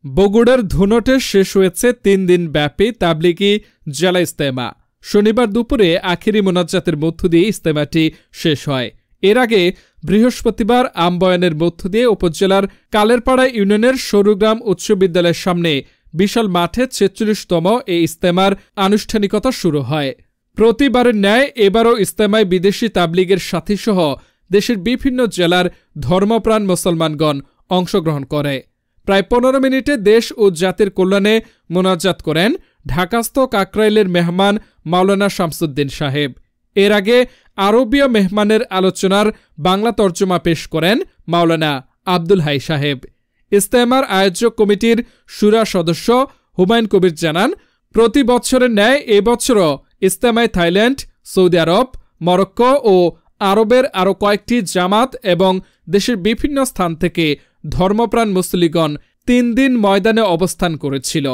বগুড়ার ধুনটে শেষ হয়েছে ৩ দিন ব্যাপী তাবলিগি জেলা ইজতেমা। শনিবার দুপুরে আখেরি মোনাজ্জাতের মধ্য দিয়ে ইজতেমাটি শেষ হয়। এর আগে বৃহস্পতিবার আমবয়ানের মধ্য দিয়ে উপজেলার কালেরপাড়া ইউনিয়নের সরুগ্রাম উচ্চ বিদ্যালয়ের সামনে বিশাল মাঠে ৪৬তম এই ইজতেমার আনুষ্ঠানিকতা শুরু হয়। প্রতিবারের ন্যায় এবারও ইজতেমায় বিদেশি তাবলিগের সাথীসহ দেশের বিভিন্ন জেলার ধর্মপ্রাণ মুসলমানগণ অংশগ্রহণ করে। প্রায় ১৫ মিনিটে দেশ ও জাতির কল্যাণে মোনাজাত করেন ঢাকাস্থ কাকরাইলের মেহমান মাওলানা শামসুদ্দিন সাহেব। এর আগে আরবীয় মেহমানের আলোচনার বাংলা তর্জমা পেশ করেন মাওলানা আব্দুল হাই সাহেব। ইজতেমার আয়োজক কমিটির শুরা সদস্য হুমায়ুন কবির জানান, প্রতি বছরের ন্যায় এবছরও ইজতেমায় থাইল্যান্ড, সৌদি আরব, মরক্কো ও আরবের আরও কয়েকটি জামাত এবং দেশের বিভিন্ন স্থান থেকে ধর্মপ্রাণ মুসলিগণ ৩ দিন ময়দানে অবস্থান করেছিল।